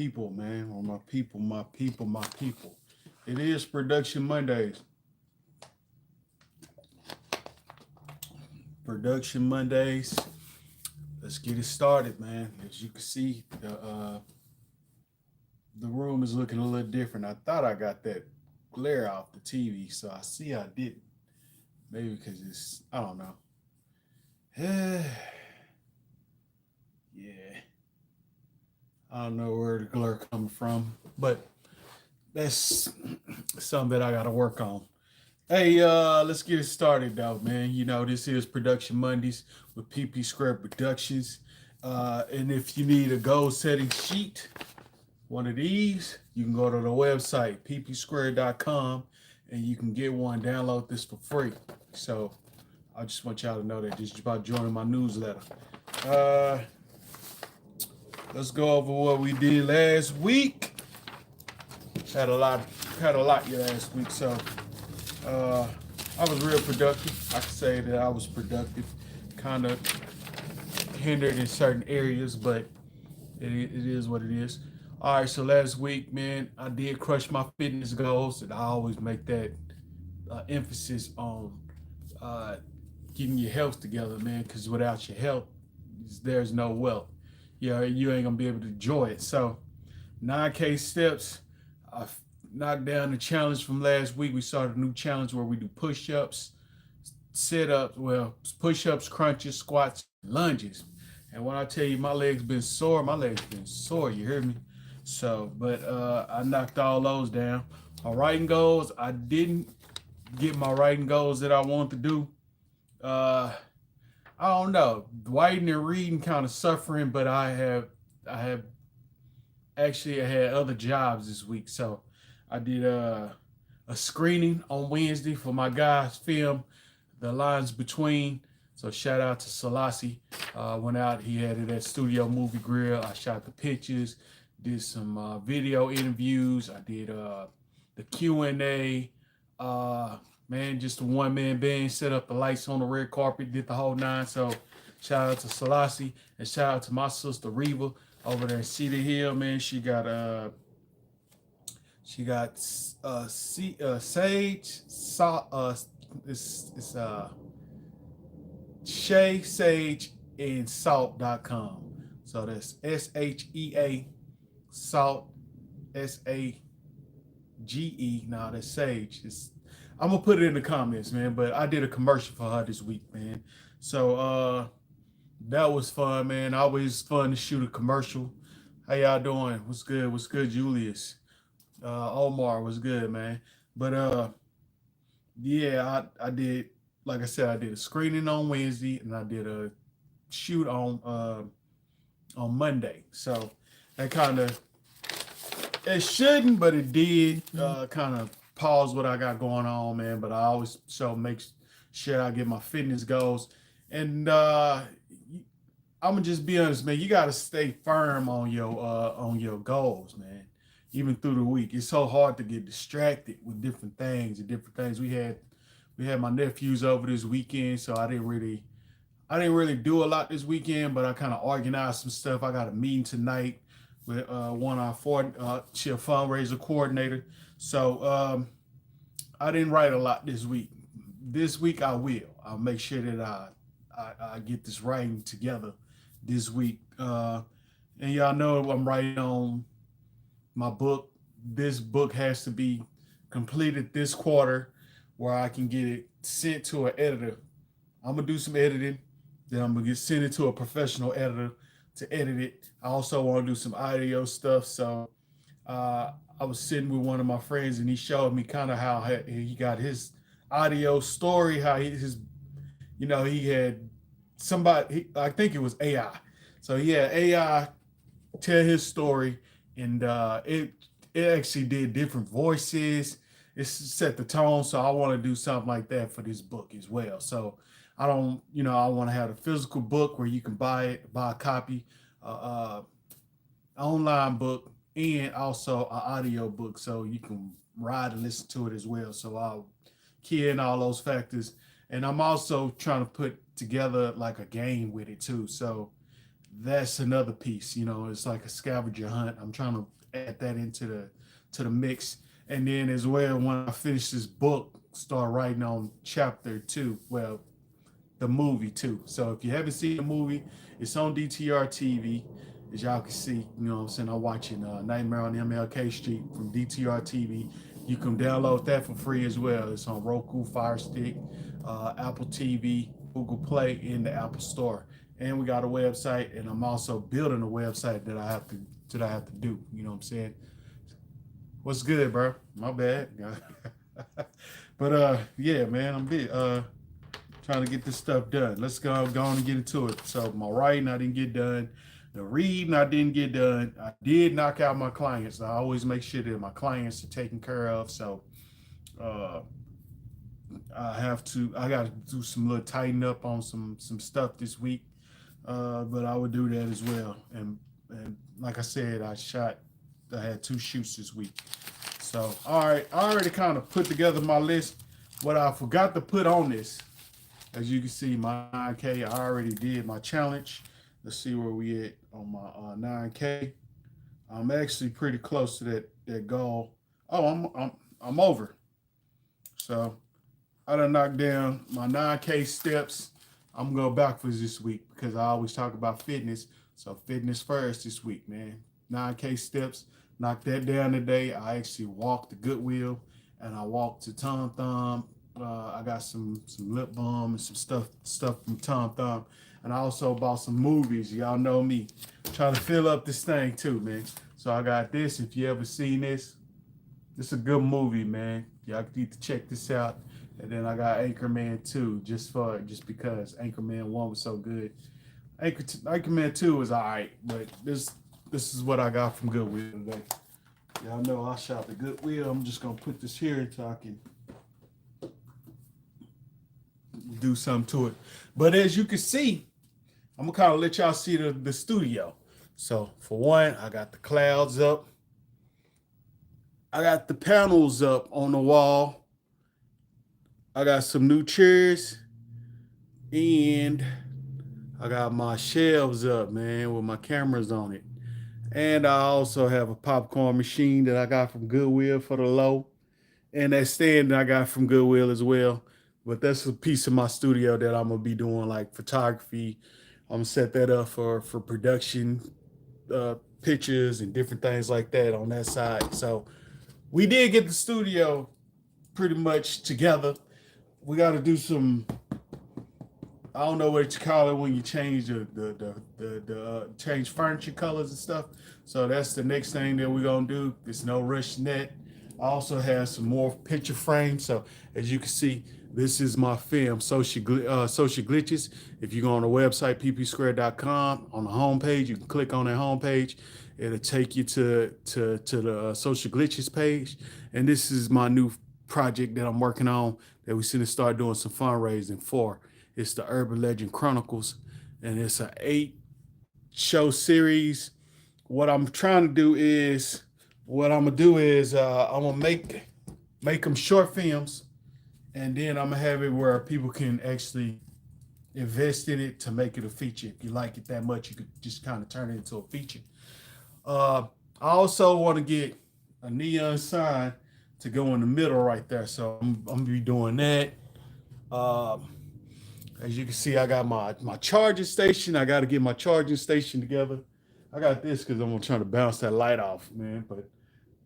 People, man, or my people. It is Production Mondays. Production Mondays. Let's get it started, man. As you can see, the room is looking a little different. I thought I got that glare off the TV, so I see I didn't. Maybe because it's I don't know. Yeah, I don't know where the glare coming from, but that's something that I got to work on. Hey, let's get it started though, man. You know, this is Production Mondays with PpSquared Productions. And if you need a goal setting sheet, one of these, you can go to the website, PpSquared.com, and you can get one, download this for free. So I just want y'all to know that just about joining my newsletter. Uh, let's go over what we did last week. Had a lot last week, so I was real productive. I could say that I was productive. Kind of hindered in certain areas, but it is what it is. All right, so last week, man, I did crush my fitness goals, and I always make that emphasis on uh, getting your health together, man, because without your health, there's no wealth. You ain't gonna be able to enjoy it. So 9K steps. I knocked down the challenge from last week. We started a new challenge where we do push-ups, sit-ups, push-ups, crunches, squats, lunges. And when I tell you my legs been sore, you hear me? So, but I knocked all those down. My writing goals, I didn't get my writing goals that I wanted to do. I don't know. Writing and reading kind of suffering, but I have actually I had other jobs this week. So I did a screening on Wednesday for my guy's film, The Lines Between. So shout out to Selase. Went out, he had it at Studio Movie Grill. I shot the pictures, did some video interviews. I did the Q&A. Man, just a one-man band, set up the lights on the red carpet, did the whole nine. So shout out to Selase and shout out to my sister Reva over there in Cedar Hill, man. She got sage salt. It's Shay Sage and Salt.com. So that's SHEA Salt SAGE. Now that's Sage. I'm gonna put it in the comments, man. But I did a commercial for her this week, man. So that was fun, man. Always fun to shoot a commercial. How y'all doing? What's good? What's good, Julius? Omar was good, man. But yeah, I did, like I said, I did a screening on Wednesday and I did a shoot on Monday. So that kind of, it shouldn't, but it did kind of pause what I got going on, man. But I always make sure I get my fitness goals. And I'm gonna just be honest, man. You gotta stay firm on your goals, man. Even through the week, it's so hard to get distracted with different things and different things. We had my nephews over this weekend, so I didn't really do a lot this weekend, but I kind of organized some stuff. I got a meeting tonight with one of our she a fundraiser coordinator. So I didn't write a lot this week. This week I will. I'll make sure that I get this writing together this week. And y'all know I'm writing on my book. This book has to be completed this quarter where I can get it sent to an editor. I'm gonna do some editing, then I'm gonna send it to a professional editor to edit it. I also want to do some audio stuff. So I was sitting with one of my friends and he showed me kind of how he got his audio story, how he had somebody, I think it was AI. So he had AI tell his story, and it actually did different voices. It set the tone. So I want to do something like that for this book as well. So I want to have a physical book where you can buy a copy, online book, and also an audio book so you can ride and listen to it as well. So I'll key in all those factors. And I'm also trying to put together like a game with it too. So that's another piece. You know, it's like a scavenger hunt. I'm trying to add that into the mix. And then as well, when I finish this book, start writing on chapter 2. Well, the movie too. So if you haven't seen the movie, it's on DTR TV. As y'all can see, you know what I'm saying, I'm watching Nightmare on MLK Street from DTR TV. You can download that for free as well. It's on Roku, Fire Stick, Apple TV, Google Play, and the Apple Store. And we got a website, and I'm also building a website that I have to do. You know what I'm saying? What's good, bro? My bad. But yeah, man, I'm big. Trying to get this stuff done. Let's go on and get into it. So my writing, I didn't get done. The reading, I didn't get done. I did knock out my clients. I always make sure that my clients are taken care of. So I got to do some little tighten up on some stuff this week. But I would do that as well. And like I said, I had 2 shoots this week. So, all right, I already kind of put together my list. What I forgot to put on this, as you can see, my 9K, I already did my challenge. Let's see where we at on my 9K. I'm actually pretty close to that goal. Oh, I'm over. So I done knocked down my 9K steps. I'm gonna go backwards this week because I always talk about fitness. So fitness first this week, man. 9K steps. Knocked that down today. I actually walked to Goodwill and I walked to Tom Thumb. I got some lip balm and some stuff from Tom Thumb. And I also bought some movies. Y'all know me. Trying to fill up this thing too, man. So I got this. If you ever seen this, it's a good movie, man. Y'all need to check this out. And then I got Anchorman 2 just because Anchorman 1 was so good. Anchorman 2 was all right, but this is what I got from Goodwill today. Y'all know I shop at Goodwill. I'm just gonna put this here so I can do something to it. But as you can see, I'm gonna kind of let y'all see the studio. So for one, I got the clouds up. I got the panels up on the wall. I got some new chairs. And I got my shelves up, man, with my cameras on it. And I also have a popcorn machine that I got from Goodwill for the low. And that stand that I got from Goodwill as well. But that's a piece of my studio that I'm gonna be doing like photography. I'm gonna set that up for production, pictures and different things like that on that side. So we did get the studio pretty much together. We got to do some, I don't know what you call it when you change change furniture colors and stuff. So that's the next thing that we're gonna do. There's no rush net. I also have some more picture frames. So as you can see, this is my film, Social Glitches. If you go on the website, PpSquared.com, on the homepage, you can click on that homepage. It'll take you to the Social Glitches page. And this is my new project that I'm working on that we should start doing some fundraising for. It's the Urban Legend Chronicles, and it's an 8-show series. What I'm trying to do is, I'm gonna make them short films, and then I'm gonna have it where people can actually invest in it to make it a feature. If you like it that much, you could just kind of turn it into a feature. I also want to get a neon sign to go in the middle right there, so I'm gonna be doing that. As you can see, I got my charging station. I got to get my charging station together. I got this because I'm gonna try to bounce that light off, man. But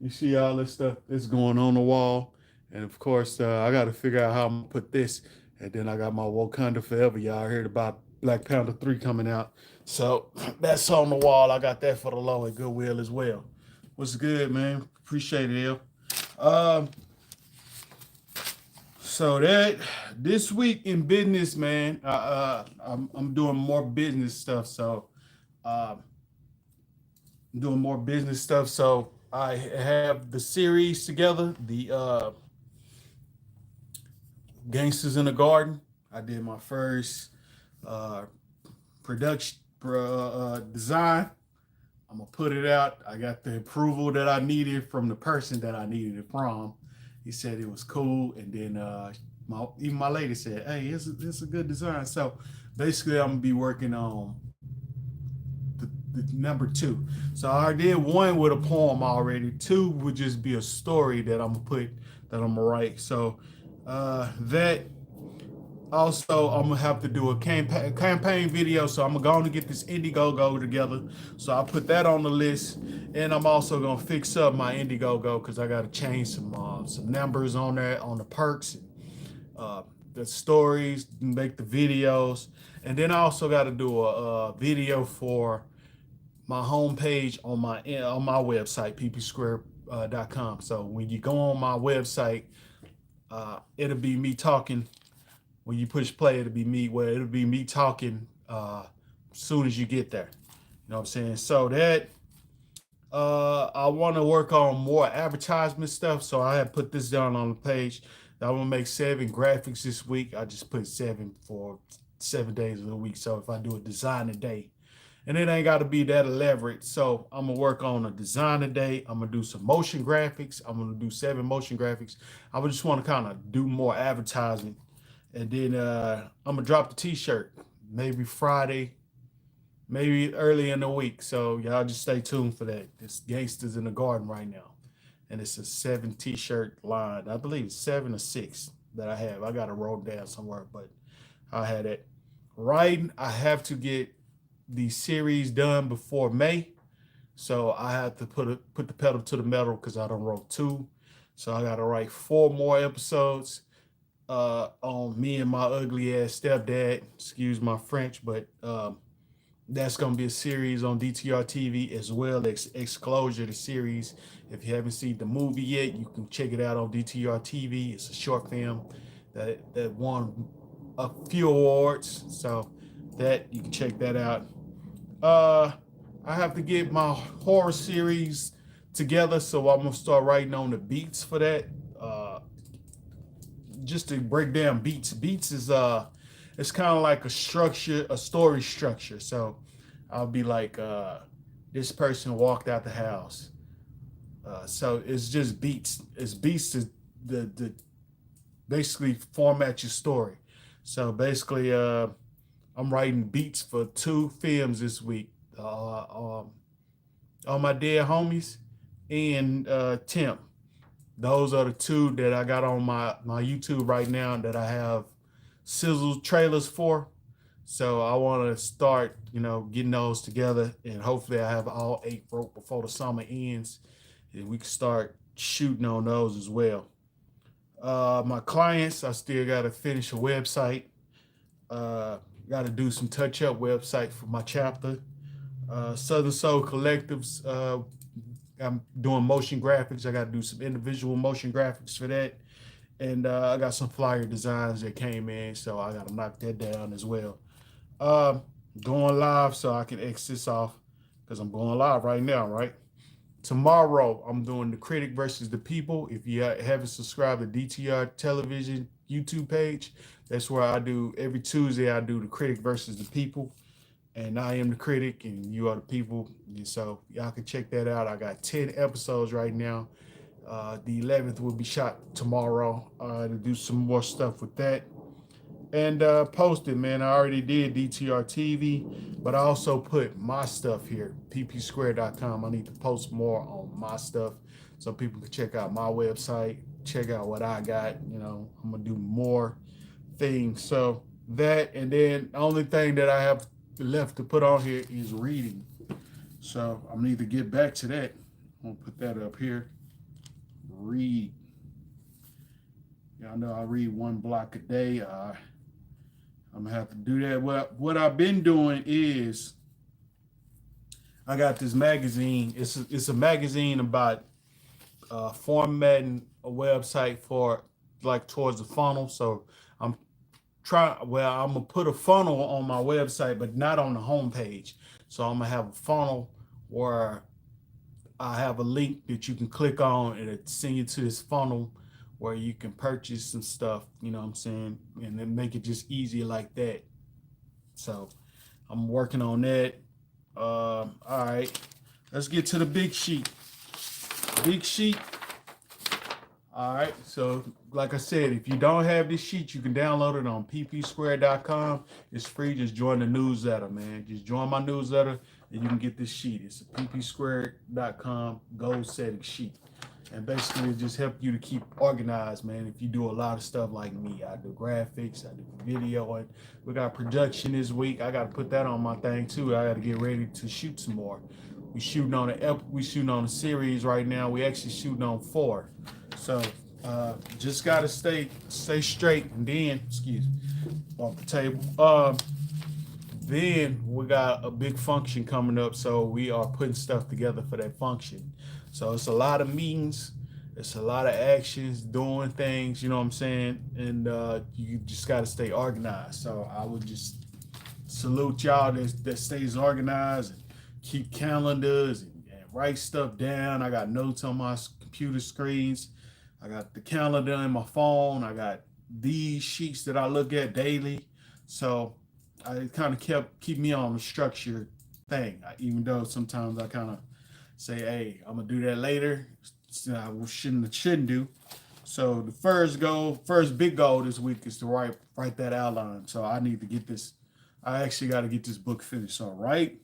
you see all this stuff that's going on the wall. And of course, I got to figure out how I'm gonna put this. And then I got my Wakanda Forever. Y'all heard about Black Panther 3 coming out. So that's on the wall. I got that for the low at Goodwill as well. What's good, man? Appreciate it, El. So that this week in business, man, I'm doing more business stuff. So I'm doing more business stuff. So I have the series together, the Gangsters in the Garden. I did my first production design. I'm gonna put it out. I got the approval that I needed from the person that I needed it from. He said it was cool, and then even my lady said, "Hey, it's a good design." So basically, I'm gonna be working on the number 2. So I did 1 with a poem already. 2 would just be a story that I'm gonna write. So that also, I'm gonna have to do a campaign video, so I'm going to get this Indiegogo together. So I put that on the list, and I'm also gonna fix up my Indiegogo because I got to change some numbers on there, on the perks, the stories, make the videos, and then I also got to do a video for my homepage on my website, PpSquared.com. So when you go on my website, it'll be me talking. When you push play, it'll be me talking as soon as you get there. You know what I'm saying? So that I want to work on more advertisement stuff. So I have put this down on the page. I want to make 7 graphics this week. I just put 7 for 7 days of the week. So if I do a design a day, and it ain't got to be that elaborate. So I'm gonna work on a design a day. I'm gonna do some motion graphics. I'm gonna do 7 motion graphics. I would just want to kind of do more advertising. And then I'm gonna drop the t-shirt maybe Friday, maybe early in the week. So y'all just stay tuned for that. It's Gangsters in the Garden right now. And it's a 7 t-shirt line. I believe it's 7 or 6 that I have. I got to roll down somewhere, but I had it. Writing, I have to get the series done before May. So I have to put the pedal to the metal because I done wrote 2. So I got to write 4 more episodes on me and my ugly ass stepdad, excuse my French, but that's gonna be a series on DTR TV as well as Exclosure, the series. If you haven't seen the movie yet, you can check it out on DTR TV. It's a short film that won a few awards, so that you can check that out. I have to get my horror series together, so I'm gonna start writing on the beats for that. Just to break down beats is it's kind of like a story structure. So I'll be like, this person walked out the house. So it's just beats. It's beats to the basically format your story. So basically, I'm writing beats for 2 films this week. All My Dead Homies and Temp. Those are the 2 that I got on my YouTube right now that I have sizzle trailers for. So I want to start, getting those together, and hopefully I have all 8 broke before the summer ends, and we can start shooting on those as well. My clients, I still got to finish a website. Got to do some touch-up website for my chapter. Southern Soul Collectives, I'm doing motion graphics. I got to do some individual motion graphics for that. And I got some flyer designs that came in, so I got to knock that down as well. Going live so I can X this off because I'm going live right now, right? Tomorrow, I'm doing the Critic versus the People. If you haven't subscribed to DTRTelevision YouTube page, that's where I do, every Tuesday, I do the Critic versus the People. And I am the critic and you are the people. And so y'all can check that out. I got 10 episodes right now. The 11th will be shot tomorrow to do some more stuff with that. And post it, man. I already did DTR TV, but I also put my stuff here, PpSquared.com. I need to post more on my stuff so people can check out my website, check out what I got. I'm going to do more things. So that, and then the only thing that I have left to put on here is reading. So I'm gonna need to get back to that. I'm gonna put that up here. Read. Y'all know I read 1 block a day. I'm gonna have to do that. What I've been doing is I got this magazine. It's a magazine about formatting a website for towards the funnel. So I'm gonna put a funnel on my website, but not on the homepage. So I'm gonna have a funnel where I have a link that you can click on and it send you to this funnel where you can purchase some stuff, you know what I'm saying? And then make it just easy like that. So I'm working on that. All right, let's get to the big sheet. Big sheet. All right, so like I said, if you don't have this sheet, you can download it on PpSquared.com. It's free. Just join the newsletter, man. Just join my newsletter, and you can get this sheet. It's a PpSquared.com goal setting sheet. And basically it just helps you to keep organized, man. If you do a lot of stuff like me, I do graphics, I do video, and we got production this week. I got to put that on my thing too. I got to get ready to shoot some more. We shooting on a series right now. We actually shooting on 4. So just gotta stay straight, and then excuse me, off the table. Then we got a big function coming up, so we are putting stuff together for that function. So it's a lot of meetings, it's a lot of actions, doing things, you know what I'm saying? And you just got to stay organized. So I would just salute y'all that stays organized and keep calendars and write stuff down. I got notes on my computer screens. I got the calendar in my phone. I got these sheets that I look at daily. So I kind of keep me on the structured thing, even though sometimes I kind of say, hey, I'm gonna do that later. I shouldn't do. So the first big goal this week is to write that outline. So I need to get this. I actually got to get this book finished. So write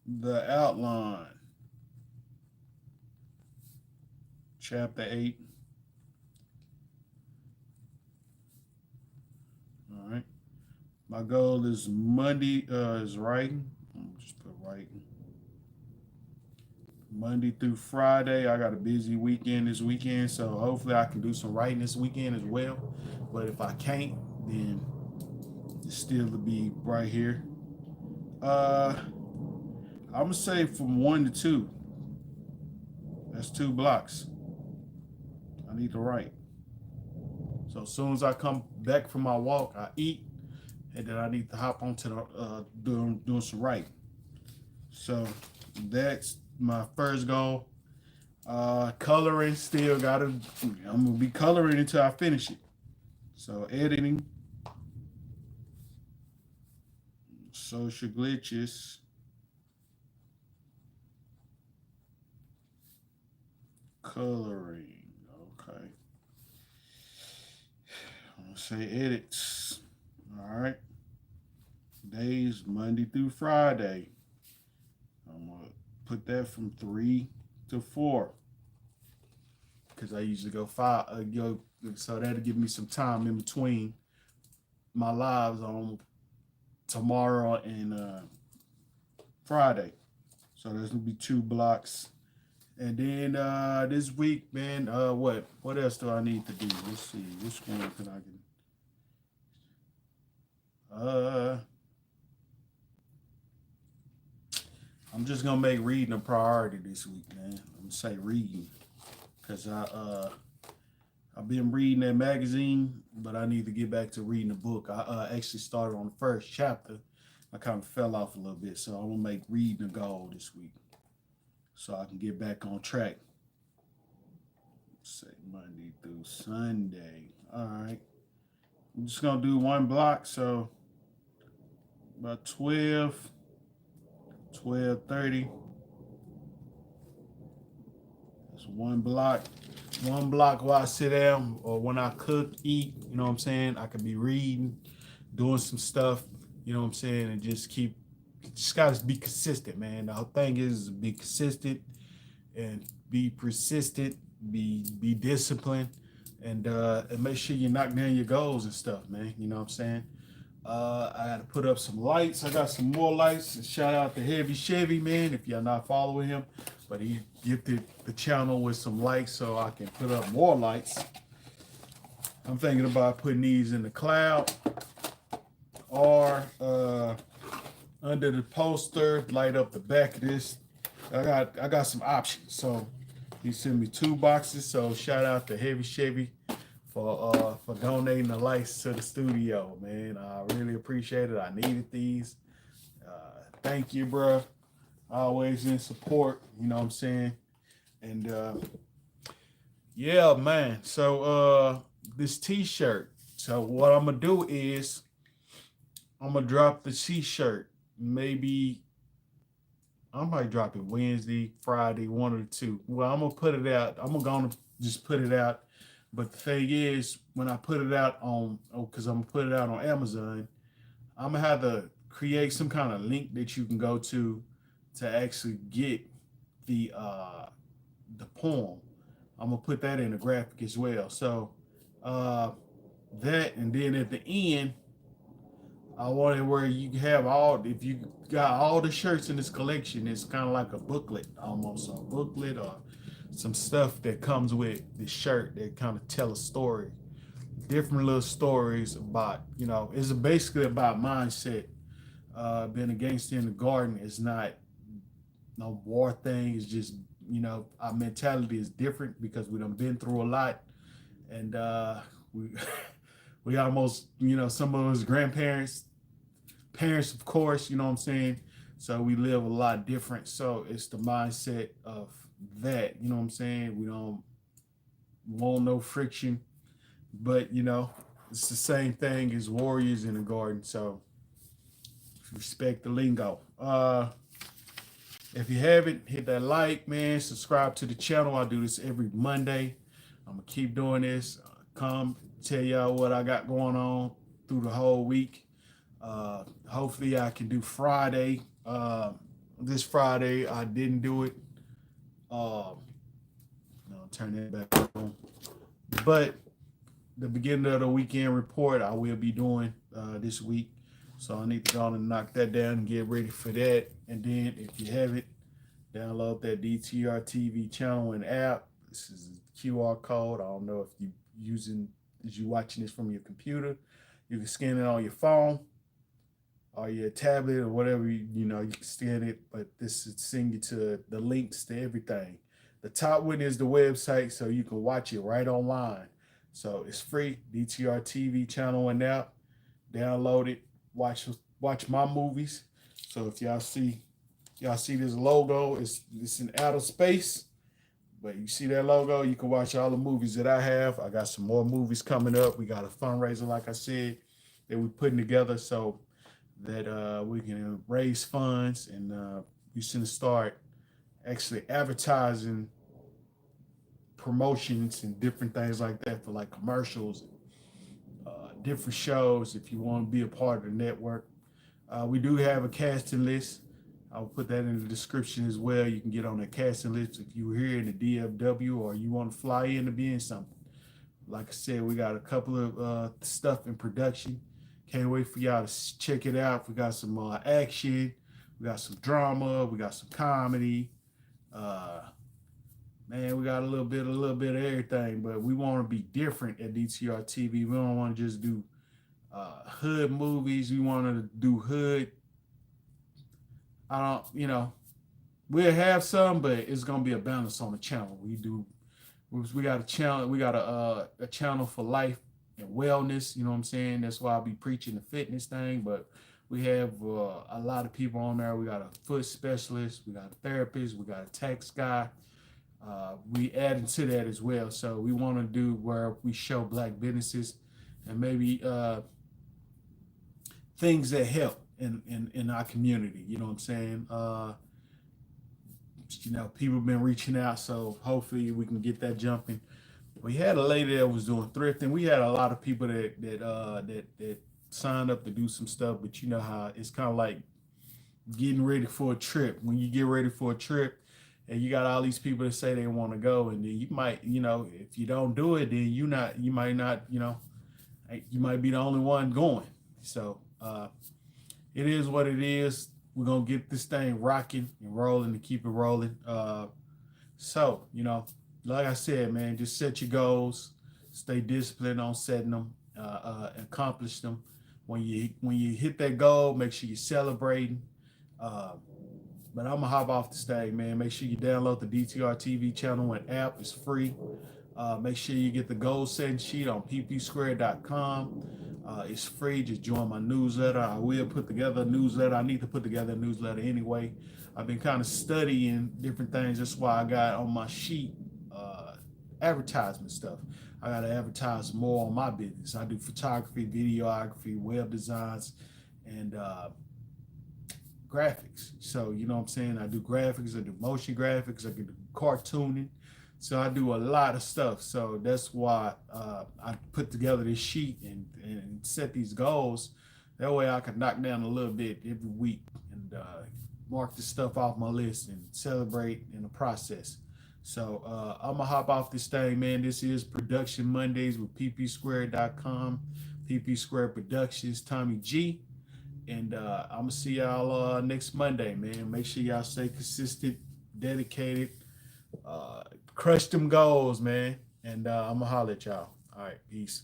the outline. Chapter 8. All right. My goal is Monday is writing. Just put writing. Monday through Friday. I got a busy weekend this weekend, so hopefully I can do some writing this weekend as well. But if I can't, then it's still to be right here. I'm gonna say from 1 to 2. That's 2 blocks. I need to write. So as soon as I come back from my walk, I eat, and then I need to hop onto the doing some writing. So that's my first goal. Coloring, I'm gonna be coloring until I finish it. So editing, social glitches, coloring. Okay. I'm gonna say edits. All right. Days Monday through Friday. I'm gonna put that from 3 to 4 because I usually go 5. So that'll give me some time in between my lives on tomorrow and Friday. So there's gonna be 2 blocks. And then this week, man, what else do I need to do? Let's see, which one can I get? I'm just gonna make reading a priority this week, man. I'm gonna say reading, cause I've been reading that magazine, but I need to get back to reading the book. I actually started on the first chapter. I kind of fell off a little bit, so I'm gonna make reading a goal this week, so I can get back on track. Let's say Monday through Sunday. All right, I'm just gonna do 1 block, so about 12:30. That's 1 block. 1 block while I sit down or when I cook, eat, you know what I'm saying? I could be reading, doing some stuff, you know what I'm saying? And just gotta be consistent, man. The whole thing is be consistent and be persistent, be disciplined, and make sure you knock down your goals and stuff, man. You know what I'm saying? I got to put up some lights. I got some more lights. And shout out to Heavy Chevy, man, if you're not following him. But he gifted the channel with some lights so I can put up more lights. I'm thinking about putting these in the cloud or under the poster, light up the back of this. I got some options. So he sent me 2 boxes. So shout out to Heavy Chevy for donating the lights to the studio, man. I really appreciate it. I needed these. Thank you, bro. Always in support, you know what I'm saying? And yeah, man. So this t-shirt. So what I'm gonna do is I'm gonna drop the t-shirt. Maybe I might drop it Wednesday, Friday, 1 or 2. Well, I'm gonna put it out. I'm gonna just put it out. But the thing is, when I put it out on, because I'm gonna put it out on Amazon, I'm gonna have to create some kind of link that you can go to actually get the poem. I'm gonna put that in the graphic as well. So that, and then at the end, I want it where you have all, if you got all the shirts in this collection, it's kind of like a booklet, almost a booklet or some stuff that comes with the shirt that kind of tell a story, different little stories about, it's basically about mindset. Being a gangster in the garden is not no war thing. It's just, our mentality is different because we done been through a lot, and we we almost, some of us grandparents, parents, of course, you know what I'm saying? So we live a lot different. So it's the mindset of that, you know what I'm saying? We don't want no friction, but it's the same thing as warriors in the garden. So respect the lingo. If you haven't, hit that like, man, subscribe to the channel. I do this every Monday. I'm gonna keep doing this. Come tell y'all what I got going on through the whole week. Hopefully I can do Friday. This Friday I didn't do it. No, turn that back on. But the beginning of the weekend report I will be doing this week. So I need to go on and knock that down and get ready for that. And then if you haven't, download that DTR TV channel and app. This is a QR code. I don't know if you watching this from your computer. You can scan it on your phone or your tablet or whatever, you can scan it, but this is send you to the links to everything. The top one is the website, so you can watch it right online. So it's free, DTR TV channel and app. Download it, watch my movies. So if y'all see this logo, it's in outer space, but you see that logo, you can watch all the movies that I have. I got some more movies coming up. We got a fundraiser, like I said, that we're putting together so that we can raise funds, and we should start actually advertising promotions and different things like that for like commercials, different shows. If you want to be a part of the network, we do have a casting list. I'll put that in the description as well. You can get on the casting list if you're here in the DFW or you want to fly in to be in something. Like I said, we got a couple of stuff in production. Can't wait for y'all to check it out. We got some action, we got some drama, we got some comedy. Man, we got a little bit of everything, but we want to be different at DTR TV. We don't want to just do hood movies. We want to do hood. We'll have some, but it's gonna be a balance on the channel. We got a channel. We got a channel for life and wellness. You know what I'm saying? That's why I'll be preaching the fitness thing. But we have a lot of people on there. We got a foot specialist. We got a therapist. We got a tax guy. We added to that as well. So we want to do where we show Black businesses and maybe things that help in our community. You know what I'm saying? People have been reaching out, so hopefully we can get that jumping. We had a lady that was doing thrifting. We had a lot of people that signed up to do some stuff, but you know how it's kind of like getting ready for a trip. When you get ready for a trip and you got all these people that say they want to go, and then you might, if you don't do it, then you might not, you might be the only one going. So it is what it is. We're going to get this thing rocking and rolling and keep it rolling. So, like I said, man, just set your goals, stay disciplined on setting them, accomplish them. When you hit that goal, make sure you're celebrating. But I'm gonna hop off the stage, man. Make sure you download the DTR TV channel and app. It's free. Make sure you get the goal setting sheet on PpSquared.com. It's free. Just join my newsletter. I will put together a newsletter. I need to put together a newsletter anyway. I've been kind of studying different things. That's why I got on my sheet advertisement stuff. I got to advertise more on my business. I do photography, videography, web designs, and graphics. So, you know what I'm saying? I do graphics, I do motion graphics, I do cartooning. So I do a lot of stuff. So that's why I put together this sheet and set these goals That way I can knock down a little bit every week and mark the stuff off my list and celebrate in the process. So I'm gonna hop off this thing, man. This is Production Mondays with PpSquared.com, PpSquared Productions Tommy G. And I'm gonna see y'all next Monday, man. Make sure y'all stay consistent, dedicated, crush them goals, man. And I'm gonna holler at y'all. All right, peace.